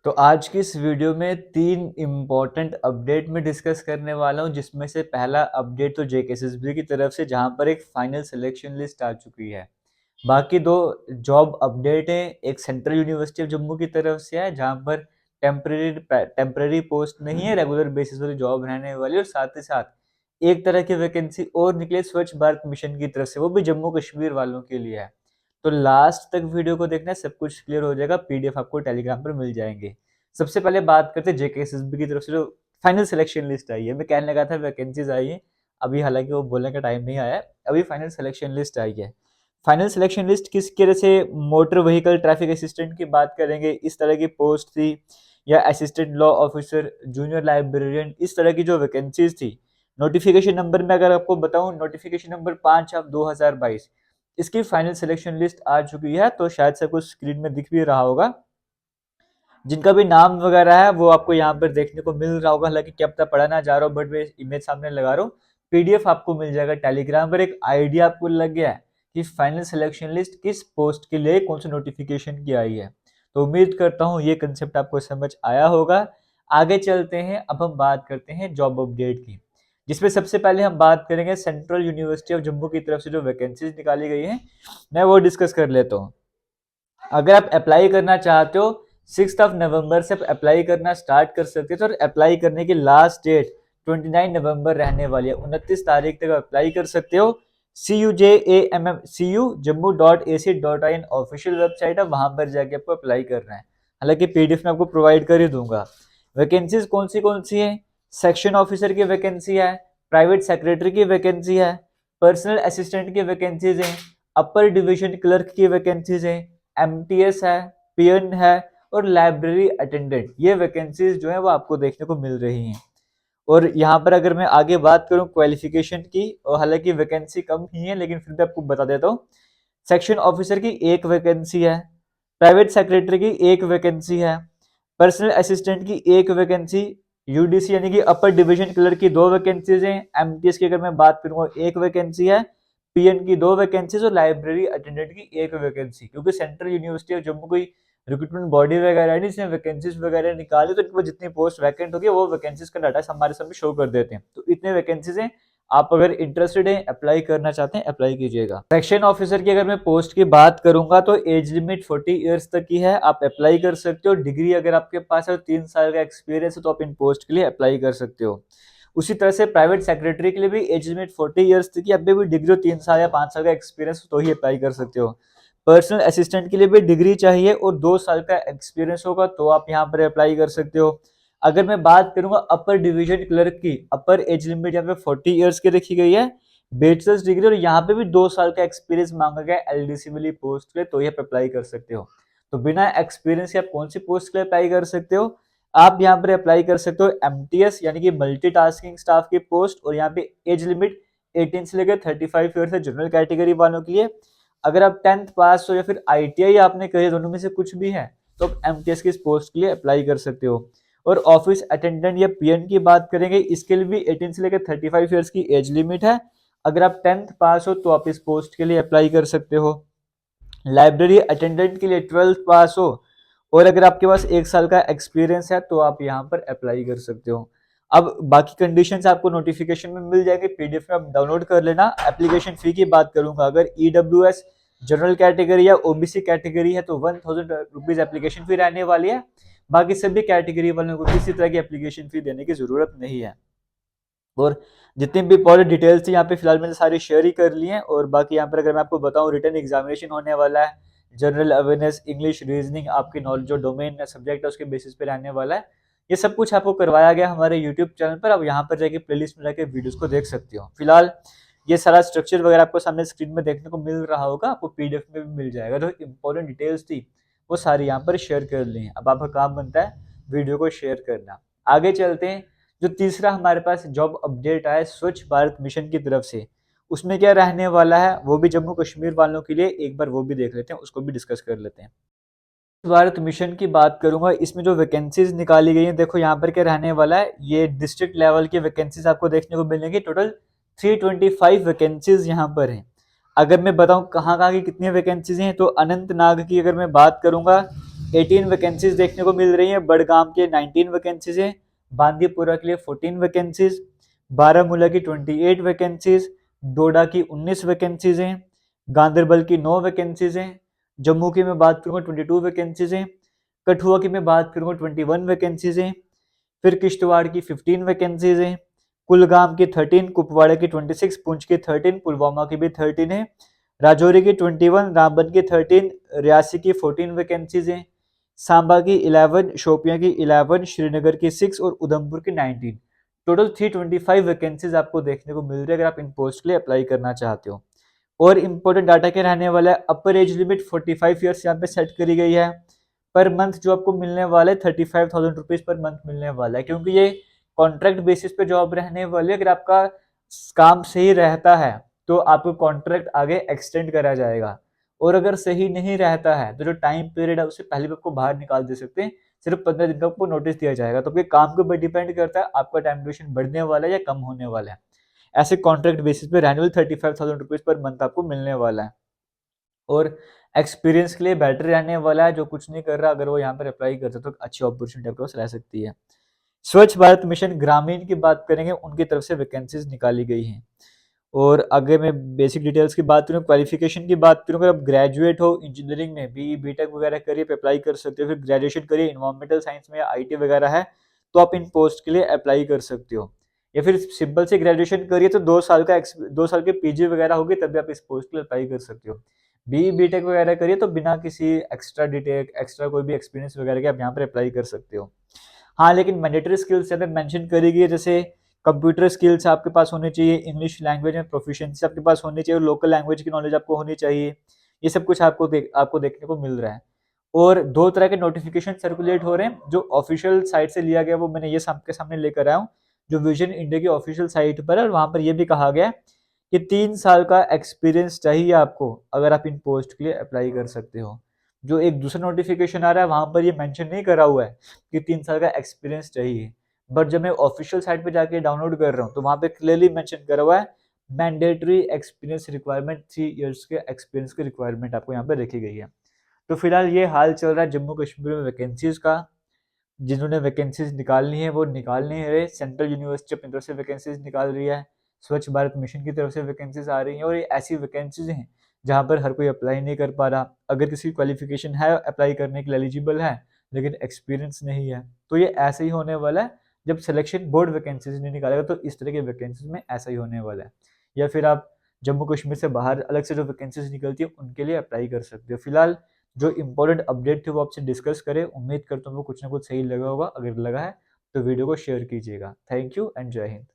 तो आज की इस वीडियो में 3 इम्पोर्टेंट अपडेट मैं डिस्कस करने वाला हूँ, जिसमें से पहला अपडेट तो जेकेएसएसबी की तरफ से जहाँ पर एक फाइनल सिलेक्शन लिस्ट आ चुकी है। बाकी 2 जॉब अपडेट है, एक सेंट्रल यूनिवर्सिटी ऑफ जम्मू की तरफ से है जहाँ पर टेम्परेरी पोस्ट नहीं है, रेगुलर बेसिस वाली जॉब रहने वाली, और साथ ही साथ एक तरह की वैकेंसी और निकले स्वच्छ भारत मिशन की तरफ से, वो भी जम्मू कश्मीर वालों के लिए है। तो लास्ट तक वीडियो को देखना, सब कुछ क्लियर हो जाएगा, पीडीएफ आपको टेलीग्राम पर मिल जाएंगे। सबसे पहले बात करते हैं जेकेएसएसबी की तरफ से जो फाइनल सिलेक्शन लिस्ट आई है। मैं कहने लगा था वैकेंसीज आई है, अभी हालांकि वो बोलने का टाइम नहीं आया है, अभी फाइनल सिलेक्शन लिस्ट आई है। फाइनल सिलेक्शन लिस्ट किस तरह से, मोटर व्हीकल ट्रैफिक असिस्टेंट की बात करेंगे, इस तरह की पोस्ट थी, या assistant law officer, junior librarian, इस तरह की जो वैकेंसीज थी। नोटिफिकेशन नंबर में अगर आपको बताऊं, नोटिफिकेशन नंबर 5/2022, इसकी फाइनल सिलेक्शन लिस्ट आ चुकी है। तो शायद से कुछ स्क्रीन में दिख भी रहा होगा, जिनका भी नाम वगैरह है वो आपको यहाँ पर देखने को मिल रहा होगा। हालांकि क्या पता पढ़ा ना जा रहा हूँ, बट मैं इमेज सामने लगा रहा हूँ, पीडीएफ आपको मिल जाएगा टेलीग्राम पर। एक आइडिया आपको लग गया है कि फाइनल सिलेक्शन लिस्ट किस पोस्ट के लिए कौन सी नोटिफिकेशन की आई है। तो उम्मीद करता हूँ ये कंसेप्ट आपको समझ आया होगा। आगे चलते हैं, अब हम बात करते हैं जॉब अपडेट की, जिसमें सबसे पहले हम बात करेंगे सेंट्रल यूनिवर्सिटी ऑफ जम्मू की तरफ से जो वैकेंसीज निकाली गई है, मैं वो डिस्कस कर लेता हूँ। अगर आप अप्लाई करना चाहते हो, 6 नवंबर से आप अप्लाई करना स्टार्ट कर सकते हो। तो अप्लाई करने की लास्ट डेट 29 नवंबर रहने वाली है, 29 तारीख तक अप्लाई कर सकते हो। CUJAMM CU jammu.ac.in official website है, वहां पर जाके आपको अप्लाई करना है। हालांकि पीडीएफ में आपको प्रोवाइड कर ही दूंगा। वैकेंसीज कौन सी है? सेक्शन ऑफिसर की वैकेंसी है, प्राइवेट सेक्रेटरी की वैकेंसी है, पर्सनल असिस्टेंट की वैकेंसीज है, अपर डिवीजन क्लर्क की वैकेंसीज है, एमटीएस है, पीएन है, और लाइब्रेरी अटेंडेंट। ये वैकेंसीज जो है वो आपको देखने को मिल रही हैं। और यहाँ पर अगर मैं आगे बात करूँ क्वालिफिकेशन की, और हालांकि वैकेंसी कम ही है लेकिन फिर भी आपको बता देता हूँ। सेक्शन ऑफिसर की एक वैकेंसी है, प्राइवेट सेक्रेटरी की एक वैकेंसी है, पर्सनल असिस्टेंट की एक वैकेंसी, यूडीसी यानी कि अपर डिवीजन क्लर्क की 2 वैकेंसीज हैं, एमटीएस की अगर मैं बात करूंगा एक वैकेंसी है, पीएन की 2 वैकेंसीज, और लाइब्रेरी अटेंडेंट की एक वैकेंसी। क्योंकि सेंट्रल यूनिवर्सिटी ऑफ जम्मू कोई रिक्रूटमेंट बॉडी वगैरह है, इसमें वैकेंसीज वगैरह निकाले तो इनको जितनी पोस्ट वैकेंट होगी वो वैकेंसीज का डाटा हमारे सामने शो कर देते हैं। तो इतने वैकेंसीज हैं, आप अगर इंटरेस्टेड हैं, अप्लाई करना चाहते हैं, अप्लाई कीजिएगा। सेक्शन ऑफिसर की अगर मैं पोस्ट की बात करूंगा तो एज लिमिट 40 ईयर्स तक की है, आप अप्लाई कर सकते हो। डिग्री अगर आपके पास है, 3 साल का एक्सपीरियंस है, तो आप इन पोस्ट के लिए अप्लाई कर सकते हो। उसी तरह से प्राइवेट सेक्रेटरी के लिए भी एज लिमिट 40 ईयर्स तक की, अभी भी डिग्री 3 साल या 5 साल का एक्सपीरियंस तो ही अप्लाई कर सकते हो। पर्सनल असिस्टेंट के लिए भी डिग्री चाहिए और 2 साल का एक्सपीरियंस होगा, तो आप यहाँ पर अप्लाई कर सकते हो। अगर मैं बात करूंगा अपर डिवीजन क्लर्क की, अपर एज लिमिट यहाँ पे 40 ईयर्स की रखी गई है, बैचलर्स डिग्री, और यहाँ पे भी 2 साल का एक्सपीरियंस मांगा गया है एलडीसी वाली पोस्ट के लिए, तो ये अप्लाई कर सकते हो। तो बिना एक्सपीरियंस के आप कौन सी पोस्ट के लिए अप्लाई कर सकते हो? आप यहाँ पर अप्लाई कर सकते हो एमटीएस यानी कि मल्टीटास्किंग स्टाफ की पोस्ट, और यहाँ पे एज लिमिट 18 से लेकर 35 ईयर है जनरल कैटेगरी वालों के लिए। अगर आप 10th पास हो या फिर आईटीआई आपने करी, दोनों में से कुछ भी है, तो आप एमटीएस की इस पोस्ट के लिए अप्लाई कर सकते हो। और ऑफिस अटेंडेंट या पीएन की बात करेंगे, इसके लिए भी 18 से लेकर 35 ईयर्स की एज लिमिट है। अगर आप 10th पास हो तो आप इस पोस्ट के लिए अप्लाई कर सकते हो। लाइब्रेरी अटेंडेंट के लिए 12th पास हो, और अगर आपके पास 1 साल का एक्सपीरियंस है, तो आप यहाँ पर अप्लाई कर सकते हो। अब बाकी कंडीशंस आपको नोटिफिकेशन में मिल जाएंगे, पीडीएफ में आप डाउनलोड कर लेना। एप्लीकेशन फी की बात करूंगा, अगर ईडब्ल्यूएस जनरल कैटेगरी या ओबीसी कैटेगरी है तो 1000 रुपीज एप्लीकेशन फी रहने वाली है। बाकी सभी कैटेगरी वालों को किसी तरह की एप्लीकेशन फी देने की जरूरत नहीं है। और जितनी भी इंपॉर्टेंट डिटेल्स थी यहाँ पे फिलहाल मैंने सारी शेयर ही कर ली हैं। और बाकी यहाँ पर अगर मैं आपको बताऊँ, रिटन एग्जामिनेशन होने वाला है, जनरल अवेयरनेस, इंग्लिश, रीजनिंग, आपकी नॉलेज जो डोमेन सब्जेक्ट है उसके बेसिस पे रहने वाला है। ये सब कुछ आपको करवाया गया हमारे यूट्यूब चैनल पर। अब यहाँ पर जाके प्लेलिस्ट में जाके वीडियोस को देख सकते हो। फिलहाल ये सारा स्ट्रक्चर वगैरह आपको सामने स्क्रीन में देखने को मिल रहा होगा, आपको पीडीएफ में भी मिल जाएगा। जो इंपॉर्टेंट डिटेल्स थी वो सारी यहाँ पर शेयर कर ली हैं। अब आपका काम बनता है वीडियो को शेयर करना। आगे चलते हैं, जो तीसरा हमारे पास जॉब अपडेट आया स्वच्छ भारत मिशन की तरफ से, उसमें क्या रहने वाला है वो भी जम्मू कश्मीर वालों के लिए एक बार वो भी देख लेते हैं, उसको भी डिस्कस कर लेते हैं। भारत मिशन की बात करूंगा, इसमें जो वैकेंसीज निकाली गई हैं, देखो यहाँ पर क्या रहने वाला है, ये डिस्ट्रिक्ट लेवल की वैकेंसीज आपको देखने को मिलेंगी। टोटल 325 वैकेंसीज यहाँ पर हैं। अगर मैं बताऊं कहाँ कहाँ की कितनी वैकेंसीज हैं, तो अनंतनाग की अगर मैं बात करूंगा 18 वैकेंसीज देखने को मिल रही हैं। बड़गाम के 19 वैकेंसीज हैं, बांदीपुरा के लिए 14 वैकेंसीज, बारामूला की 28 वैकेंसीज, डोडा की 19 वैकेंसीज हैं, गांदरबल की 9 वैकेंसीज हैं, जम्मू की मैं बात करूँगा 22 वैकेंसीज हैं, कठुआ की मैं बात करूँगा 21 वैकेंसीज हैं, फिर किश्तवाड़ की 15 वैकेंसीज हैं, कुलगाम की 13, कुपवाड़ा की 26, पुंछ की 13, पुलवामा की भी 13 है, राजौरी की 21, रामबन की 13, रियासी की 14 वैकेंसीज हैं, सांबा की 11, शोपियां की 11, श्रीनगर की 6 और उधमपुर की 19। टोटल 325 वैकेंसीज आपको देखने को मिल रही है अगर आप इन पोस्ट के लिए अप्लाई करना चाहते हो। और इंपॉर्टेंट डाटा क्या रहने वाला है, अपर एज लिमिट 45 ईयर्स यहाँ पे सेट करी गई है। पर मंथ जो आपको मिलने वाला है 35,000 रुपीज पर मंथ मिलने वाला है, क्योंकि ये कॉन्ट्रैक्ट बेसिस पे जॉब रहने वाली है। अगर आपका काम सही रहता है तो आपको कॉन्ट्रैक्ट आगे एक्सटेंड करा जाएगा, और अगर सही नहीं रहता है तो जो टाइम पीरियड है उससे पहले भी आपको बाहर निकाल दे सकते हैं। सिर्फ 15 दिन का आपको नोटिस दिया जाएगा। तो आपके काम के ऊपर डिपेंड करता है आपका टाइम ड्यूरेशन बढ़ने वाला है या कम होने वाला है। ऐसे कॉन्ट्रैक्ट बेसिस पे एनुअल 35,000 रुपीज पर मंथ आपको मिलने वाला है। और एक्सपीरियंस के लिए बेटर रहने वाला है। जो कुछ नहीं कर रहा, अगर वो यहाँ पर अप्लाई करता तो अच्छी अपॉर्चुनिटी आपके पास रह सकती है। स्वच्छ भारत मिशन ग्रामीण की बात करेंगे, उनकी तरफ से वैकेंसीज निकाली गई हैं। और आगे मैं बेसिक डिटेल्स की बात करूँ, क्वालिफिकेशन की बात करूँ, अगर आप ग्रेजुएट हो इंजीनियरिंग में, बीई बीटेक वगैरह करिए तो अप्लाई कर सकते हो। फिर ग्रेजुएशन करिए इन्वायरमेंटल साइंस में या आईटी वगैरह है तो आप इन पोस्ट के लिए अप्लाई कर सकते हो। या फिर सिंपल से ग्रेजुएशन करिए तो 2 साल के पीजी वगैरह होगी तभी आप इस पोस्ट के लिए अप्लाई कर सकते हो। बीई बीटेक वगैरह करिए तो बिना किसी एक्स्ट्रा कोई भी एक्सपीरियंस वगैरह के आप यहाँ पर अप्लाई कर सकते हो। हाँ, लेकिन मैंडेटरी स्किल्स यहाँ पे मेंशन करी गई है, जैसे कंप्यूटर स्किल्स आपके पास होनी चाहिए, इंग्लिश लैंग्वेज में प्रोफिशिएंसी आपके पास होनी चाहिए, और लोकल लैंग्वेज की नॉलेज आपको होनी चाहिए। ये सब कुछ आपको देखने को मिल रहा है। और 2 तरह के नोटिफिकेशन सर्कुलेट हो रहे हैं। जो ऑफिशियल साइट से लिया गया वो मैंने ये आपके सामने लेकर आया हूँ, जो विजन इंडिया की ऑफिशियल साइट पर है। और वहां पर यह भी कहा गया है कि 3 साल का एक्सपीरियंस चाहिए आपको अगर आप इन पोस्ट के लिए अप्लाई कर सकते हो। जो एक दूसरा नोटिफिकेशन आ रहा है वहां पर ये मेंशन नहीं करा हुआ है कि 3 साल का एक्सपीरियंस चाहिए, बट जब मैं ऑफिशियल साइट पे जाके डाउनलोड कर रहा हूँ तो वहां पे क्लियरली मेंशन करा हुआ है मैंडेटरी एक्सपीरियंस रिक्वायरमेंट, 3 इयर्स के एक्सपीरियंस की रिक्वायरमेंट आपको यहाँ पे रखी गई है। तो फिलहाल ये हाल चल रहा है जम्मू कश्मीर में वैकेंसीज का। जिन्होंने वैकेंसीज निकालनी है वो निकाल नहीं रहे। सेंट्रल यूनिवर्सिटी अपनी तरफ से वैकेंसीज निकाल रही है, स्वच्छ भारत मिशन की तरफ से वैकेंसीज आ रही हैं, और ये ऐसी वैकेंसीज हैं जहाँ पर हर कोई अप्लाई नहीं कर पा रहा। अगर किसी क्वालिफिकेशन है अप्लाई करने के लिए एलिजिबल है लेकिन एक्सपीरियंस नहीं है, तो ये ऐसे ही होने वाला है। जब सिलेक्शन बोर्ड वैकेंसीज नहीं निकालेगा तो इस तरह के वैकेंसीज में ऐसा ही होने वाला है। या फिर आप जम्मू कश्मीर से बाहर अलग से जो वैकेंसीज निकलती है उनके लिए अप्लाई कर सकते हो। फिलहाल जो इंपॉर्टेंट अपडेट थे वो आपसे डिस्कस करें। उम्मीद करता हूँ वो कुछ ना कुछ सही लगा होगा। अगर लगा है तो वीडियो को शेयर कीजिएगा। थैंक यू एंड जय हिंद।